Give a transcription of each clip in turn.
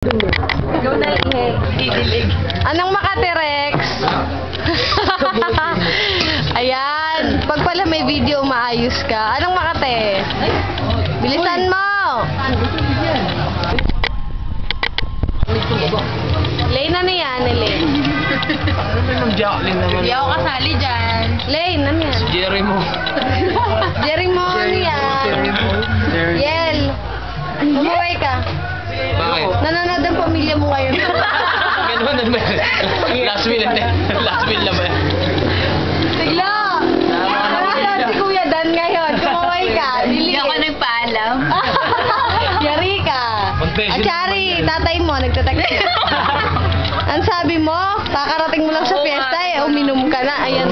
Ikaw na lihe. Didilig. Anong Makati, Rex? Ayan. Pag pala may video, maayos ka. Anong Makati? Bilisan mo! Lane, ano yan? Lane. Ano ba yung Jacqueline naman? Hindi ako kasali dyan. Lane, ano yan? Jerry mo. Jerry mo, ano yan? Yel. Umuwi ka. Bakit? Nanonood ang pamilya mo ngayon. Ganun na naman. Last will na. Last will na ba? Sigla! Nanonood si Kuya Dan ngayon. Kumuwi ka. Hindi ako nagpaalam. Yari ka. At Chari, tatay mo, nagtatext. Ang sabi mo, kakarating mo lang sa fiesta eh. Uminom ka na. Ayan.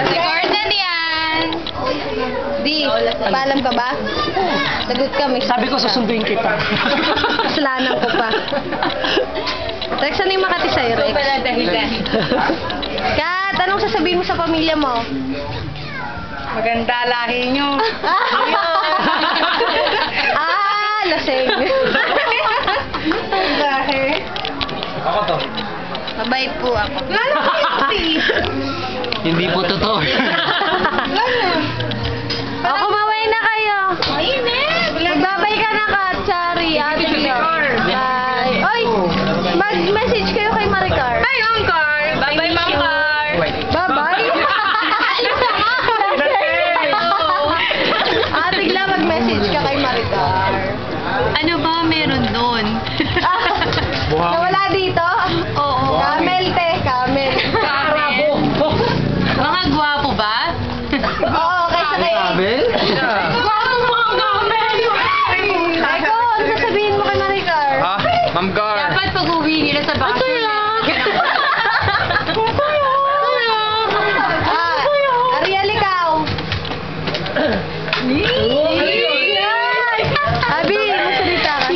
Record na yan. Di, paalam ka ba? Sagot ka, may Sabi ko, susunduin kita. kasalanan ko pa. Rex, ano yung Makati sa'yo, Rex? Wala dahilan. Kat, anong sasabihin mo sa pamilya mo? Maganda lahi nyo. Lasing. Ako to. Mabait po ako. Hindi po totoo. O, kumaway na kayo. Magbabay ka na, Kat, Chari, Ate Leo. Bye. Oy, mag-message kayo kay Maricar. Hi, Ma'am Car. Bye-bye, Ma'am Car. Bye-bye. Ate Leo, mag-message ka kay Maricar. Ano ba meron doon? Nawala dito? Oo. Camel, te. Camel. Mga gwapo ba? Oo, kaysa kay... Abel? Gwapo mga gamel! Eko, ano sasabihin mo kay Maricar? Ha? Ma'am Gar. Dapat pag-uwi nila sa bakasyon. Ariel, ikaw. Abi, masalita ka.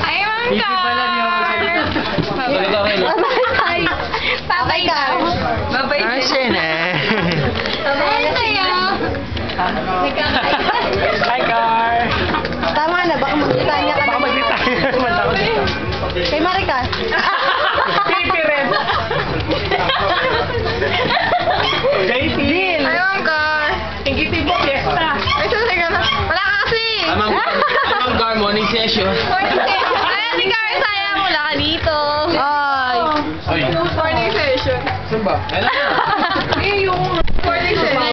Hi, Ma'am Pipi Car. pala di ako salita. Salita kayo. Bye. Okay ka. Mabait din. Asin eh. Ay, sa'yo. Hi, Gar. Tama na, baka magbitanya ka Baka na. mag-retire naman ako dito. Kay Maricar. Pipi rin. JP. Ay, Ma'am Car. Ingiti mo, fiesta. Ay, sorry ka na. Wala ka kasi. Ma'am Gar, morning session. Ay, Ate Car, sayang. Wala ka dito. Ay. Ay. Morning session. Saan ba?